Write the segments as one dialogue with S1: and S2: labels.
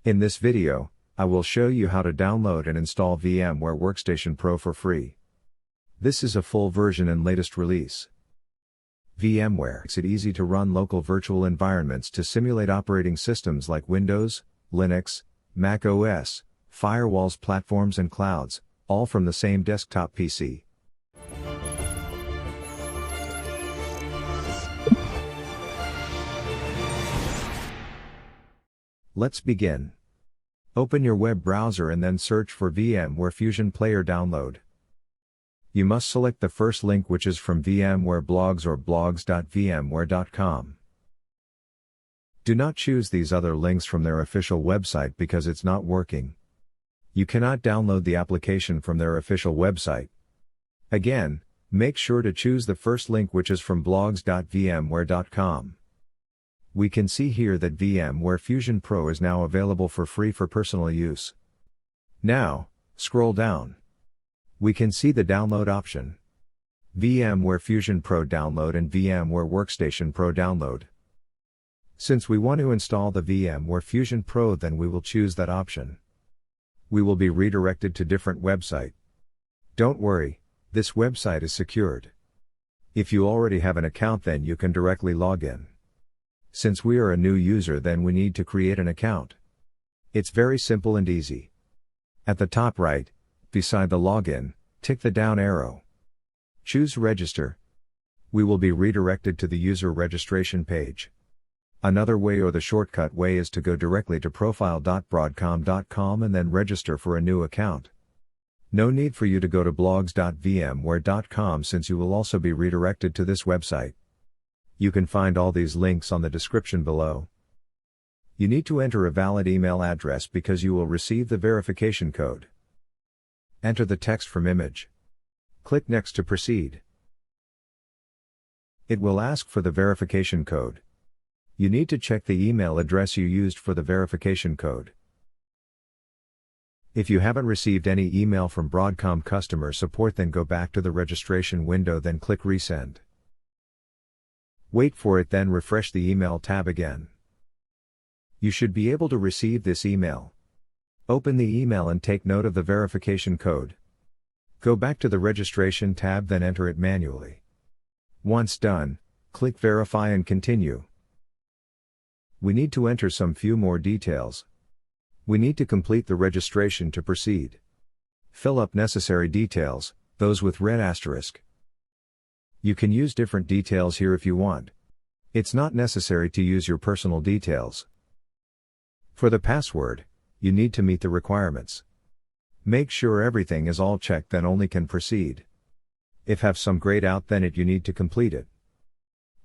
S1: In this video, I will show you how to download and install VMware Workstation Pro for free. This is a full version and latest release. VMware makes it easy to run local virtual environments to simulate operating systems like Windows, Linux, Mac OS, firewalls, platforms and clouds, all from the same desktop PC. Let's begin. Open your web browser and then search for VMware Fusion Player Download. You must select the first link, which is from VMware blogs or blogs.vmware.com. Do not choose these other links from their official website because it's not working. You cannot download the application from their official website. Again, make sure to choose the first link, which is from blogs.vmware.com. We can see here that VMware Fusion Pro is now available for free for personal use. Now, scroll down. We can see the download option. VMware Fusion Pro Download and VMware Workstation Pro Download. Since we want to install the VMware Fusion Pro, then we will choose that option. We will be redirected to different website. Don't worry, this website is secured. If you already have an account, then you can directly log in. Since we are a new user, then we need to create an account. It's very simple and easy. At the top right, beside the login, tick the down arrow. Choose Register. We will be redirected to the user registration page. Another way, or the shortcut way, is to go directly to profile.broadcom.com and then register for a new account. No need for you to go to blogs.vmware.com, since you will also be redirected to this website. You can find all these links on the description below. You need to enter a valid email address because you will receive the verification code. Enter the text from image. Click Next to proceed. It will ask for the verification code. You need to check the email address you used for the verification code. If you haven't received any email from Broadcom customer support, then go back to the registration window, then click Resend. Wait for it, then refresh the email tab again. You should be able to receive this email. Open the email and take note of the verification code. Go back to the registration tab, then enter it manually. Once done, click Verify and continue. We need to enter some few more details. We need to complete the registration to proceed. Fill up necessary details, those with red asterisk. You can use different details here if you want. It's not necessary to use your personal details. For the password, you need to meet the requirements. Make sure everything is all checked, then only can proceed. If have some grayed out, then you need to complete it.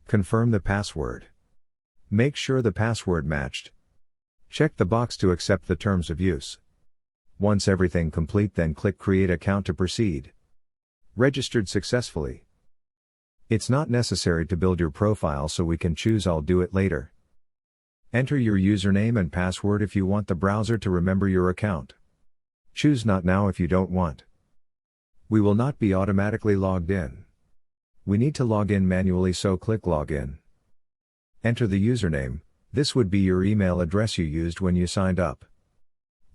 S1: Confirm the password. Make sure the password matched. Check the box to accept the terms of use. Once everything complete, then click Create Account to proceed. Registered successfully. It's not necessary to build your profile, so we can choose I'll do it later. Enter your username and password if you want the browser to remember your account. Choose Not Now if you don't want. We will not be automatically logged in. We need to log in manually, so click Login. Enter the username. This would be your email address you used when you signed up.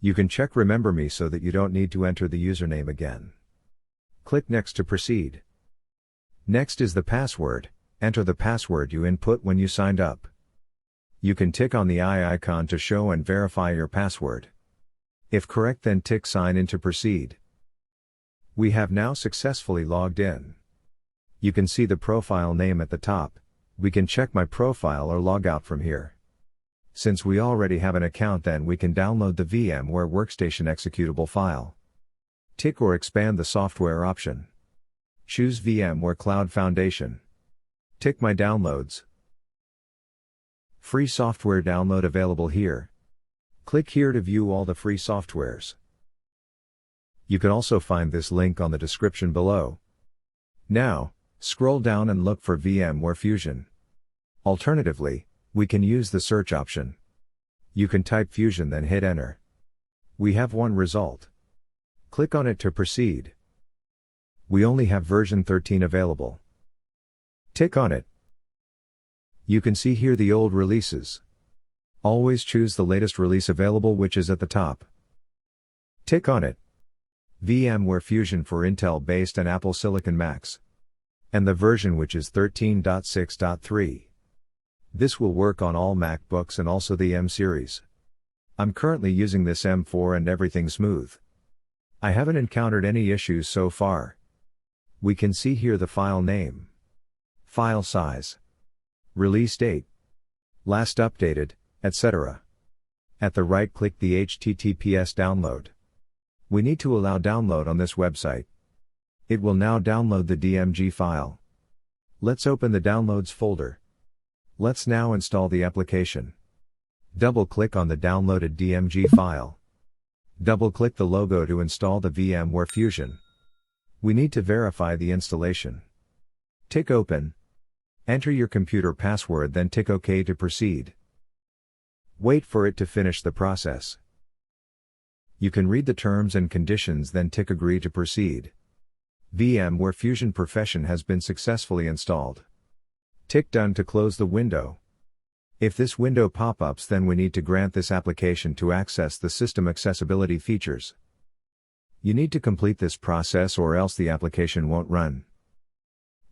S1: You can check Remember Me so that you don't need to enter the username again. Click Next to proceed. Next is the password. Enter the password you input when you signed up. You can tick on the eye icon to show and verify your password. If correct, then tick Sign In to proceed. We have now successfully logged in. You can see the profile name at the top. We can check My Profile or log out from here. Since we already have an account, then we can download the VMware Workstation executable file. Tick or expand the software option. Choose VMware Cloud Foundation. Tick My Downloads. Free software download available here. Click here to view all the free softwares. You can also find this link on the description below. Now, scroll down and look for VMware Fusion. Alternatively, we can use the search option. You can type Fusion, then hit Enter. We have one result. Click on it to proceed. We only have version 13 available. Tick on it. You can see here the old releases. Always choose the latest release available, which is at the top. Tick on it. VMware Fusion for Intel-based and Apple Silicon Macs. And the version, which is 13.6.3. This will work on all MacBooks and also the M series. I'm currently using this M4 and everything's smooth. I haven't encountered any issues so far. We can see here the file name, file size, release date, last updated, etc. At the right, click the HTTPS download. We need to allow download on this website. It will now download the DMG file. Let's open the downloads folder. Let's now install the application. Double-click on the downloaded DMG file. Double-click the logo to install the VMware Fusion. We need to verify the installation. Tick Open. Enter your computer password, then tick OK to proceed. Wait for it to finish the process. You can read the terms and conditions, then tick Agree to proceed. VMware Fusion Profession has been successfully installed. Tick Done to close the window. If this window pop-ups, then we need to grant this application to access the system accessibility features. You need to complete this process or else the application won't run.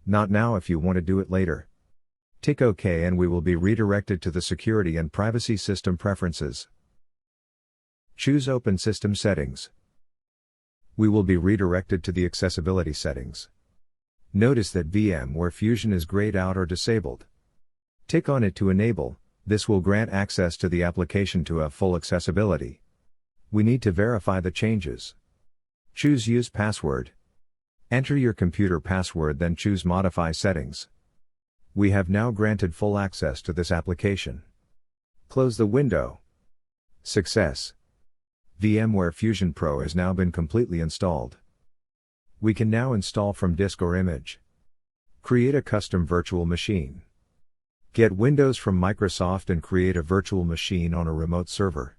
S1: Not now. If you want to do it later, tick OK and we will be redirected to the Security and Privacy System Preferences. Choose Open System Settings. We will be redirected to the Accessibility Settings. Notice that VMware Fusion is grayed out or disabled. Tick on it to enable. This will grant access to the application to have full accessibility. We need to verify the changes. Choose Use Password. Enter your computer password, then choose Modify Settings. We have now granted full access to this application. Close the window. Success. VMware Fusion Pro has now been completely installed. We can now install from disk or image. Create a custom virtual machine. Get Windows from Microsoft and create a virtual machine on a remote server.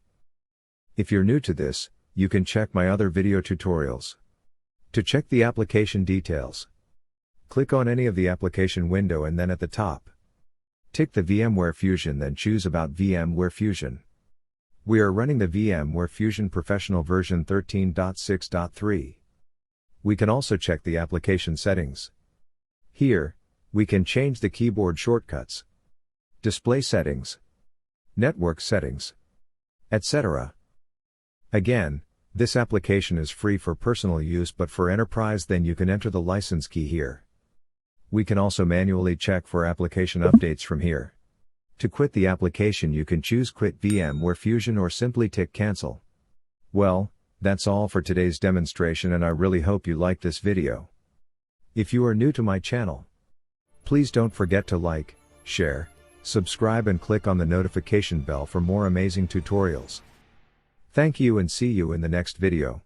S1: If you're new to this, you can check my other video tutorials. To check the application details, click on any of the application window and then at the top, tick the VMware Fusion, then choose About VMware Fusion. We are running the VMware Fusion Professional version 13.6.3. We can also check the application settings. Here, we can change the keyboard shortcuts, display settings, network settings, etc. Again, this application is free for personal use, but for enterprise then you can enter the license key here. We can also manually check for application updates from here. To quit the application you can choose Quit VMware Fusion or simply tick Cancel. Well, that's all for today's demonstration and I really hope you liked this video. If you are new to my channel, please don't forget to like, share, subscribe and click on the notification bell for more amazing tutorials. Thank you and see you in the next video.